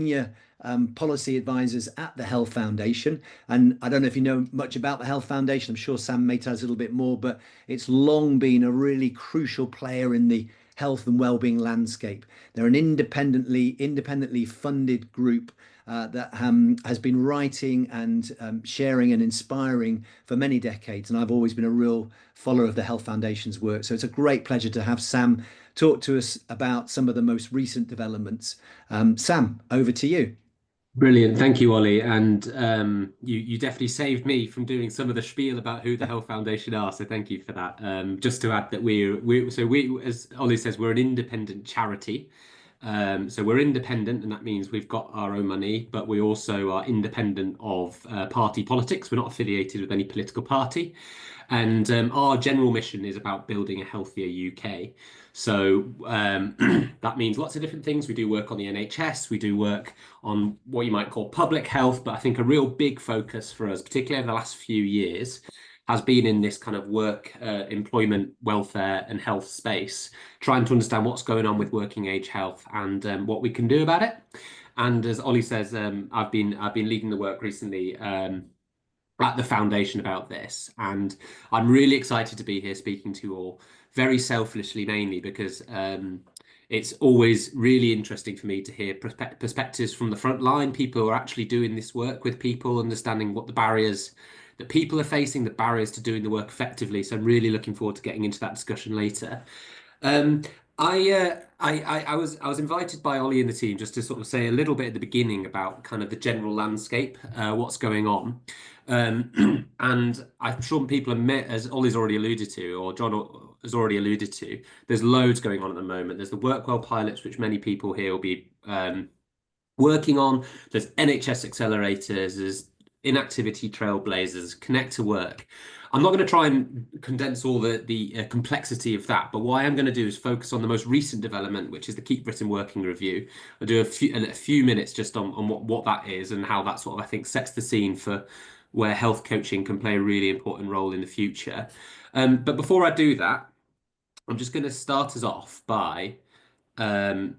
senior policy advisors at the Health Foundation. And I don't know if you know much about the Health Foundation. I'm sure Sam may tell us a little bit more, but it's long been a really crucial player in the health and well-being landscape. They're an independently funded group that has been writing and sharing and inspiring for many decades. And I've always been a real follower of the Health Foundation's work. So it's a great pleasure to have Sam talk to us about some of the most recent developments. Sam, over to you. Brilliant. Thank you, Ollie. And you definitely saved me from doing some of the spiel about who the Health Foundation are. So thank you for that. Just to add that we as Ollie says, we're an independent charity. So we're independent, and that means we've got our own money, but we also are independent of party politics. We're not affiliated with any political party. And our general mission is about building a healthier UK. So that means lots of different things. We do work on the NHS, we do work on what you might call public health, but I think a real big focus for us, particularly over the last few years, has been in this kind of work, employment, welfare, and health space, trying to understand what's going on with working age health and what we can do about it. And as Ollie says, I've been leading the work recently. At the foundation about this, and I'm really excited to be here speaking to you all, very selfishly mainly because it's always really interesting for me to hear perspectives from the front line, people who are actually doing this work with people, understanding what the barriers that people are facing, the barriers to doing the work effectively. So I'm really looking forward to getting into that discussion later. Um, I was invited by Ollie and the team just to sort of say a little bit at the beginning about kind of the general landscape, what's going on. And I'm sure people have met, as Ollie's already alluded to, or John has already alluded to, there's loads going on at the moment. There's the Workwell pilots, which many people here will be working on. There's NHS accelerators, there's inactivity trailblazers, connect to work. I'm not going to try and condense all the complexity of that, but what I am going to do is focus on the most recent development, which is the Keep Britain Working Review. I'll do a few minutes just on what that is and how that sort of, I think, sets the scene for where health coaching can play a really important role in the future. But before I do that, I'm just going to start us off by um,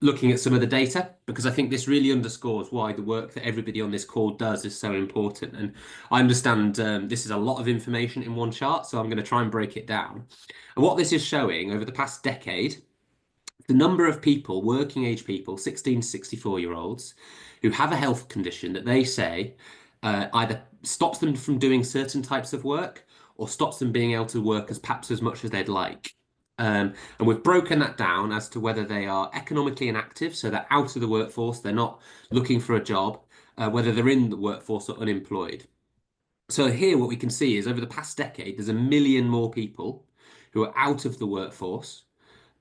looking at some of the data, because I think this really underscores why the work that everybody on this call does is so important. And I understand this is a lot of information in one chart, so I'm going to try and break it down. And what this is showing over the past decade, the number of people, working age people, 16 to 64-year-olds, who have a health condition that they say either stops them from doing certain types of work or stops them being able to work as perhaps as much as they'd like. And we've broken that down as to whether they are economically inactive, so they're out of the workforce, they're not looking for a job, whether they're in the workforce or unemployed. So here what we can see is over the past decade, there's 1 million more people who are out of the workforce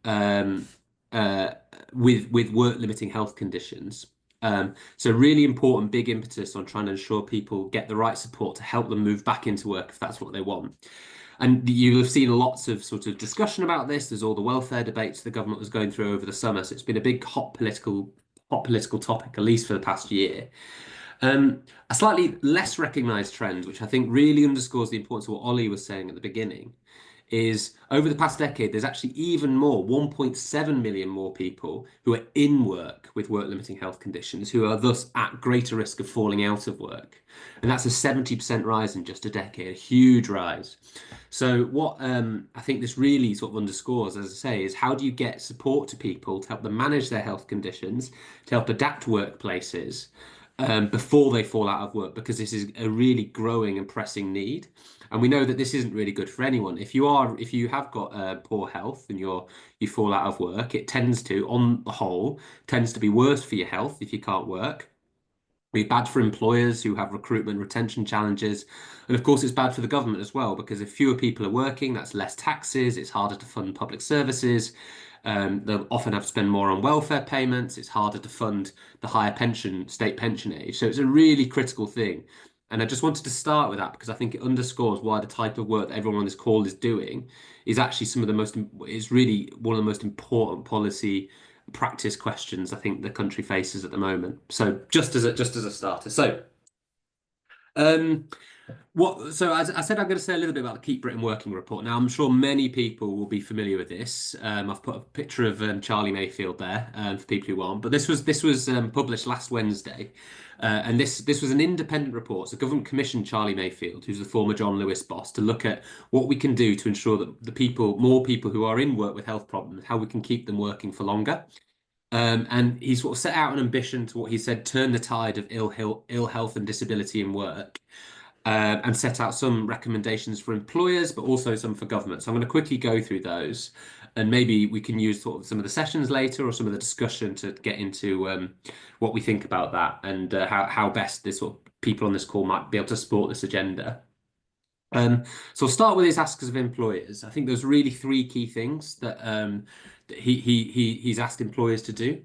um, uh, with work limiting health conditions. So really important, big impetus on trying to ensure people get the right support to help them move back into work if that's what they want. And you'll have seen lots of sort of discussion about this. There's all the welfare debates the government was going through over the summer. So it's been a big hot political topic, at least for the past year. A slightly less recognised trend, which I think really underscores the importance of what Ollie was saying at the beginning, is over the past decade, there's actually even more, 1.7 million more people who are in work with work limiting health conditions, who are thus at greater risk of falling out of work. And that's a 70% rise in just a decade, a huge rise. So what I think this really sort of underscores, as I say, is how do you get support to people to help them manage their health conditions, to help adapt workplaces before they fall out of work, because this is a really growing and pressing need. And we know that this isn't really good for anyone. If you have got poor health and you fall out of work, it tends to, on the whole, tends to be worse for your health if you can't work. Be bad for employers who have recruitment retention challenges. And of course, it's bad for the government as well, because if fewer people are working, that's less taxes, it's harder to fund public services. They'll often have to spend more on welfare payments. It's harder to fund the higher state pension age. So it's a really critical thing. And I just wanted to start with that because I think it underscores why the type of work that everyone on this call is doing is actually is really one of the most important policy practice questions I think the country faces at the moment. So just as a starter. So Um, so as I said, I'm going to say a little bit about the Keep Britain Working report. Now, I'm sure many people will be familiar with this. I've put a picture of Charlie Mayfield there for people who aren't. But this was published last Wednesday, and this was an independent report. So, government commissioned Charlie Mayfield, who's the former John Lewis boss, to look at what we can do to ensure that more people who are in work with health problems, how we can keep them working for longer. And he sort of set out an ambition to what he said, turn the tide of ill health and disability in work, and set out some recommendations for employers, but also some for government. So I'm going to quickly go through those, and maybe we can use sort of some of the sessions later or some of the discussion to get into what we think about that and how best this sort of people on this call might be able to support this agenda. So I'll start with his asks of employers. I think there's really three key things that he's asked employers to do.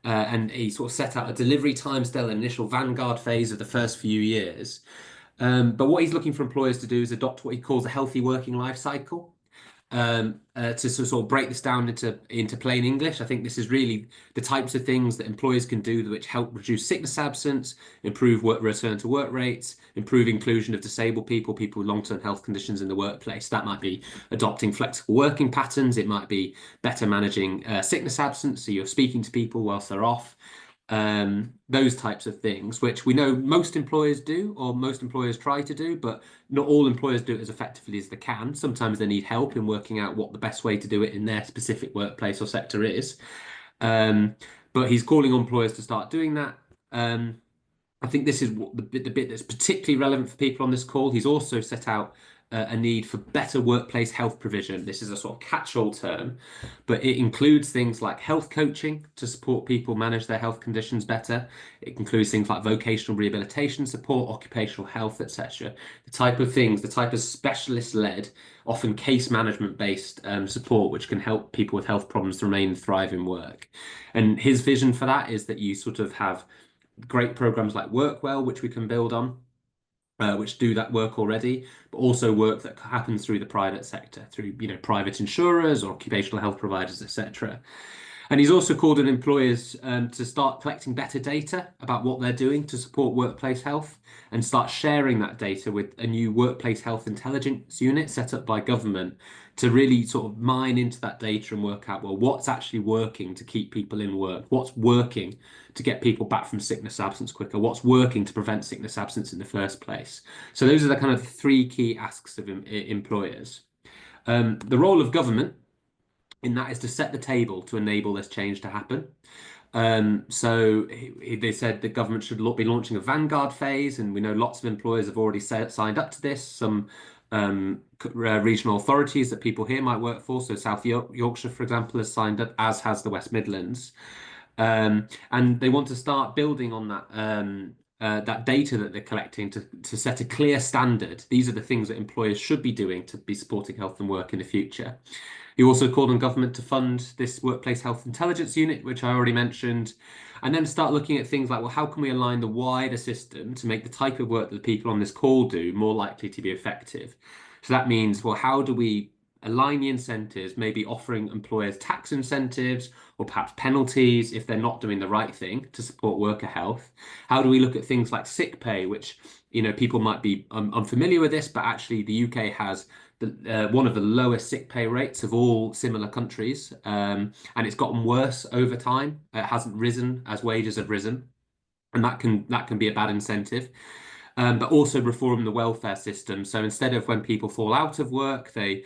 And he sort of set out a delivery timescale and initial vanguard phase of the first few years. But what he's looking for employers to do is adopt what he calls a healthy working life cycle. To sort of break this down into plain English, I think this is really the types of things that employers can do which help reduce sickness absence, improve work return to work rates, improve inclusion of disabled people, people with long-term health conditions in the workplace. That might be adopting flexible working patterns. It might be better managing sickness absence, so you're speaking to people whilst they're off. Those types of things, which we know most employers do, or most employers try to do, but not all employers do it as effectively as they can. Sometimes they need help in working out what the best way to do it in their specific workplace or sector is. But he's calling on employers to start doing that. I think this is the bit that's particularly relevant for people on this call. He's also set out a need for better workplace health provision. This is a sort of catch-all term, but it includes things like health coaching to support people manage their health conditions better. It includes things like vocational rehabilitation support, occupational health, etc. The type of things, the type of specialist-led, often case management-based support, which can help people with health problems to remain and thrive in work. And his vision for that is that you sort of have great programs like Workwell, which we can build on, which do that work already, but also work that happens through the private sector, through private insurers or occupational health providers, etc. And he's also called on employers to start collecting better data about what they're doing to support workplace health and start sharing that data with a new workplace health intelligence unit set up by government to really sort of mine into that data and work out, well, what's actually working to keep people in work? What's working to get people back from sickness absence quicker? What's working to prevent sickness absence in the first place? So those are the kind of three key asks of employers. The role of government in that is to set the table to enable this change to happen. So they said the government should be launching a vanguard phase, and we know lots of employers have already signed up to this. Some regional authorities that people here might work for, so South Yorkshire, for example, has signed up, as has the West Midlands. And they want to start building on that data that they're collecting to set a clear standard. These are the things that employers should be doing to be supporting health and work in the future. He also called on government to fund this workplace health intelligence unit, which I already mentioned, and then start looking at things like, well, how can we align the wider system to make the type of work that the people on this call do more likely to be effective? So that means, well, how do we align the incentives, maybe offering employers tax incentives or perhaps penalties if they're not doing the right thing to support worker health? How do we look at things like sick pay, which, people might be unfamiliar with this, but actually the UK has one of the lowest sick pay rates of all similar countries, and it's gotten worse over time. It hasn't risen as wages have risen, and that can be a bad incentive. But also reform the welfare system. So instead of when people fall out of work, they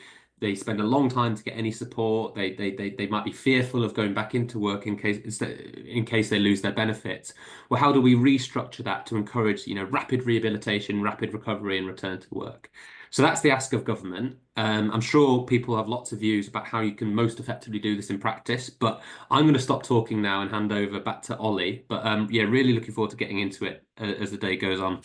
spend a long time to get any support. They might be fearful of going back into work in case they lose their benefits. Well, how do we restructure that to encourage rapid rehabilitation, rapid recovery, and return to work? So that's the ask of government. I'm sure people have lots of views about how you can most effectively do this in practice, but I'm going to stop talking now and hand over back to Ollie. But yeah, really looking forward to getting into it as the day goes on.